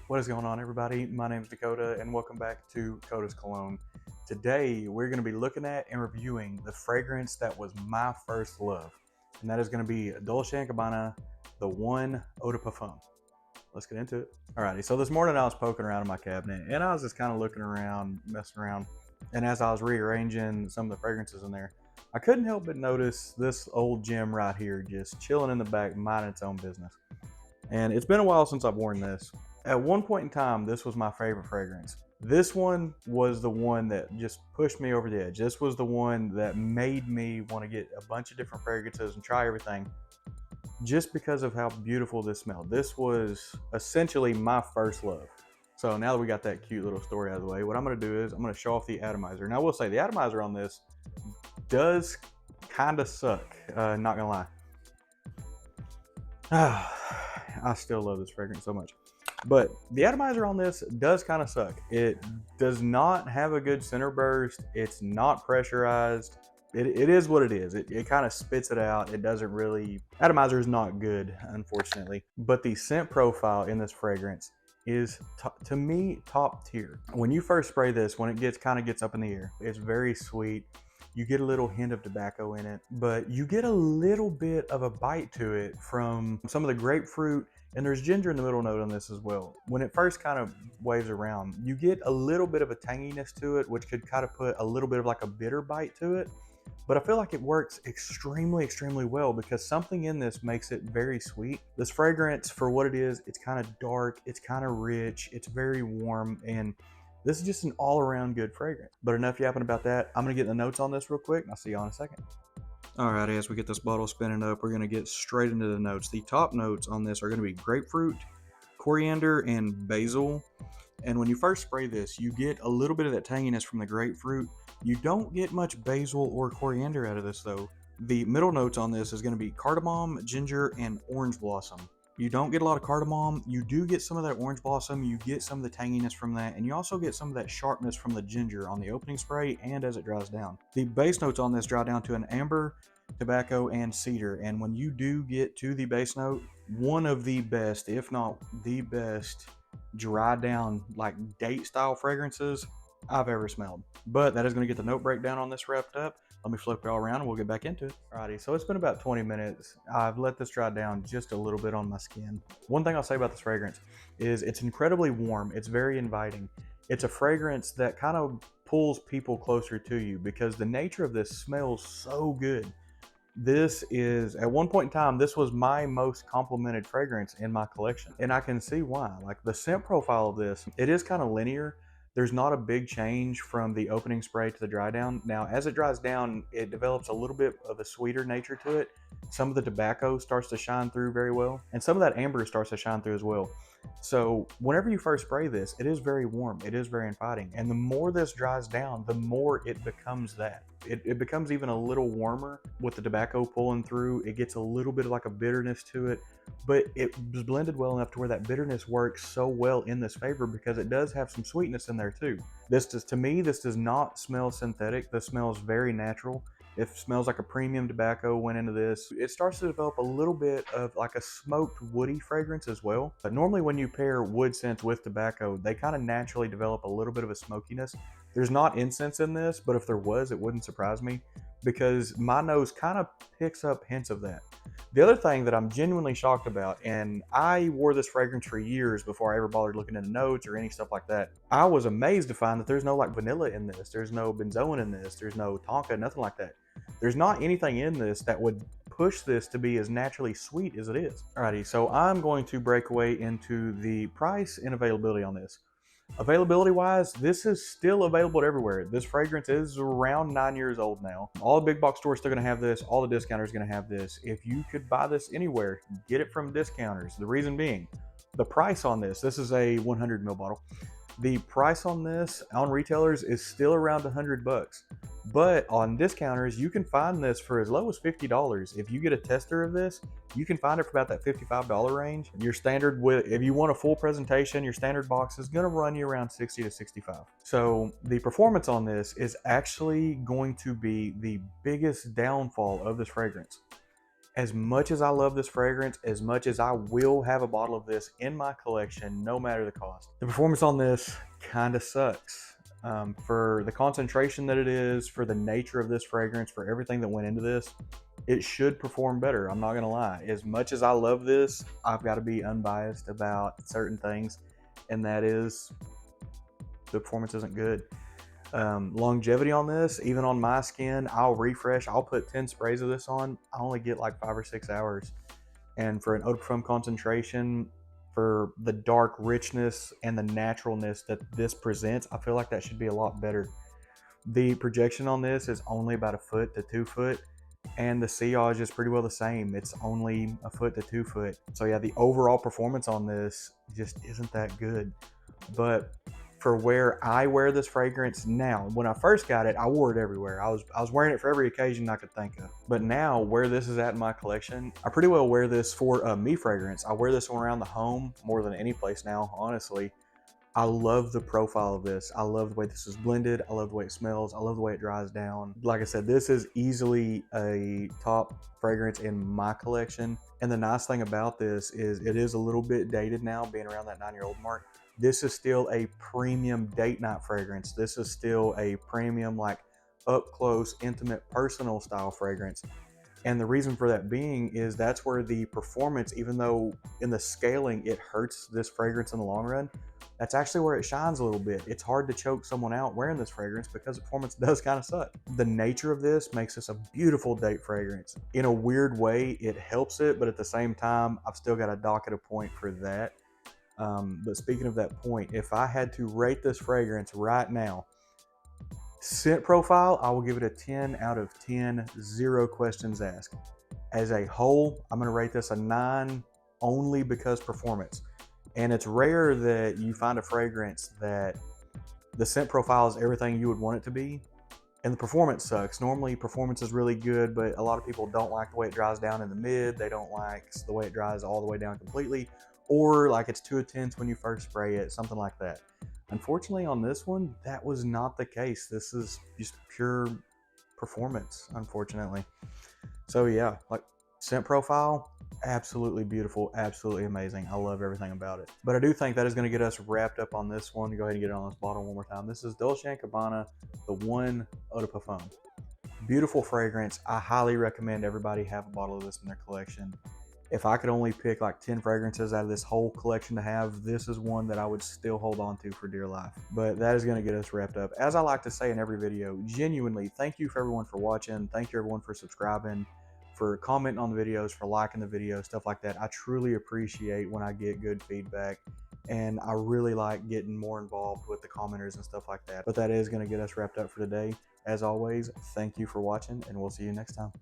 What is going on, everybody? My name is Dakota, and welcome back to Cologne. Today, we're going to be looking at and reviewing the fragrance that was my first love, and that is going to be Dolce&Gabbana The One Eau de Parfum. Let's get into it. Alrighty, so this morning I was poking around in my cabinet, and I was just kind of looking around, messing around, and as I was rearranging some of the fragrances in there, I couldn't help but notice this old gem right here just chilling in the back, minding its own business. And it's been a while since I've worn this. At one point in time, this was my favorite fragrance. This one was the one that just pushed me over the edge. This was the one that made me want to get a bunch of different fragrances and try everything just because of how beautiful this smelled. This was essentially my first love. So now that we got that cute little story out of the way, what I'm going to do is I'm going to show off the atomizer. Now I will say the atomizer on this does kind of suck, not going to lie. I still love this fragrance so much. But the atomizer on this does kind of suck. It does not have a good center burst. It's not pressurized. It is what it is. It kind of spits it out. It doesn't really, atomizer is not good, unfortunately. But the scent profile in this fragrance is, to me, top tier. When you first spray this, when it kind of gets up in the air, it's very sweet. You get a little hint of tobacco in it, but you get a little bit of a bite to it from some of the grapefruit, and there's ginger in the middle note on this as well. When it first kind of waves around, you get a little bit of a tanginess to it, which could kind of put a little bit of like a bitter bite to it. But I feel like it works extremely well because something in this makes it very sweet. This fragrance, for what it is, it's kind of dark, it's kind of rich, it's very warm, and this is just an all-around good fragrance. But enough yapping about that. I'm gonna get the notes on this real quick, and I'll see you in a second. Alrighty, as we get this bottle spinning up, we're gonna get straight into the notes. The top notes on this are gonna be grapefruit, coriander, and basil. And when you first spray this, you get a little bit of that tanginess from the grapefruit. You don't get much basil or coriander out of this though. The middle notes on this is gonna be cardamom, ginger, and orange blossom. You don't get a lot of cardamom. You do get some of that orange blossom. You get some of the tanginess from that. And you also get some of that sharpness from the ginger on the opening spray and as it dries down. The base notes on this dry down to an amber, tobacco, and cedar. And when you do get to the base note, one of the best, if not the best, dry down like date style fragrances I've ever smelled. But that is going to get the note breakdown on this wrapped up. Let me flip it all around and we'll get back into it. Alrighty, so it's been about 20 minutes. I've let this dry down just a little bit on my skin. One thing I'll say about this fragrance is it's incredibly warm. It's very inviting. It's a fragrance that kind of pulls people closer to you because the nature of this smells so good. This is, at one point in time, this was my most complimented fragrance in my collection. And I can see why. Like the scent profile of this, it is kind of linear. There's not a big change from the opening spray to the dry down. Now, as it dries down, it develops a little bit of a sweeter nature to it. Some of the tobacco starts to shine through very well, and some of that amber starts to shine through as well. So whenever you first spray this, it is very warm, it is very inviting. And the more this dries down, the more it becomes that. It becomes even a little warmer with the tobacco pulling through. It gets a little bit of like a bitterness to it, but it was blended well enough to where that bitterness works so well in this flavor because it does have some sweetness in there too. To me, this does not smell synthetic. This smells very natural. It smells like a premium tobacco went into this. It starts to develop a little bit of like a smoked woody fragrance as well. But normally when you pair wood scents with tobacco, they kind of naturally develop a little bit of a smokiness. There's not incense in this, but if there was, it wouldn't surprise me because my nose kind of picks up hints of that. The other thing that I'm genuinely shocked about, and I wore this fragrance for years before I ever bothered looking into notes or any stuff like that. I was amazed to find that there's no like vanilla in this. There's no benzoin in this. There's no tonka, nothing like that. There's not anything in this that would push this to be as naturally sweet as it is. Alrighty, so I'm going to break away into the price and availability on this. Availability wise, this is still available everywhere. This fragrance is around 9 years old now. All the big box stores still gonna have this. All the discounters gonna have this. If you could buy this anywhere, get it from discounters. The reason being, the price on this is a 100 ml bottle. The price on this on retailers is still around $100. But on discounters, you can find this for as low as $50. If you get a tester of this, you can find it for about that $55 range. Your standard, if you want a full presentation, your standard box is gonna run you around 60 to 65. So the performance on this is actually going to be the biggest downfall of this fragrance. As much as I love this fragrance, as much as I will have a bottle of this in my collection, no matter the cost, the performance on this kind of sucks. For the concentration that it is, for the nature of this fragrance, for everything that went into this, it should perform better. I'm not gonna lie. As much as I love this, I've got to be unbiased about certain things, and that is the performance isn't good. Longevity on this, even on my skin, I'll refresh. I'll put 10 sprays of this on. I only get like 5 or 6 hours. And for an eau de parfum concentration, for the dark richness and the naturalness that this presents, I feel like that should be a lot better. The projection on this is only about 1 foot to 2 foot, and the sillage is pretty well the same. It's only 1 foot to 2 foot. So yeah, the overall performance on this just isn't that good. But for where I wear this fragrance now, when I first got it, I wore it everywhere. I was wearing it for every occasion I could think of. But now, where this is at in my collection, I pretty well wear this for a me fragrance. I wear this one around the home more than any place now, honestly. I love the profile of this. I love the way this is blended. I love the way it smells. I love the way it dries down. Like I said, this is easily a top fragrance in my collection. And the nice thing about this is it is a little bit dated now, being around that 9-year-old mark. This is still a premium date night fragrance. This is still a premium, like up close, intimate, personal style fragrance. And the reason for that being is that's where the performance, even though in the scaling it hurts this fragrance in the long run, that's actually where it shines a little bit. It's hard to choke someone out wearing this fragrance because the performance does kind of suck. The nature of this makes this a beautiful date fragrance. In a weird way, it helps it, but at the same time, I've still got to dock it a point for that. But speaking of that point, if I had to rate this fragrance right now, scent profile, I will give it a 10 out of 10, 0 questions asked. As a whole, I'm going to rate this a 9 only because performance. And it's rare that you find a fragrance that the scent profile is everything you would want it to be, and the performance sucks. Normally, performance is really good, but a lot of people don't like the way it dries down in the mid. They don't like the way it dries all the way down completely, or like it's too intense when you first spray it, something like that. Unfortunately, on this one, that was not the case. This is just pure performance, unfortunately. So yeah, like scent profile, absolutely beautiful, absolutely amazing. I love everything about it. But I do think that is going to get us wrapped up on this one. Go ahead and get it on this bottle one more time. This is Dolce&Gabbana The One Eau de Parfum. Beautiful fragrance. I highly recommend everybody have a bottle of this in their collection. If I could only pick like 10 fragrances out of this whole collection to have, this is one that I would still hold on to for dear life. But that is going to get us wrapped up. As I like to say in every video, genuinely, thank you for everyone for watching. Thank you everyone for subscribing, for commenting on the videos, for liking the videos, stuff like that. I truly appreciate when I get good feedback, and I really like getting more involved with the commenters and stuff like that. But that is going to get us wrapped up for today. As always, thank you for watching, and we'll see you next time.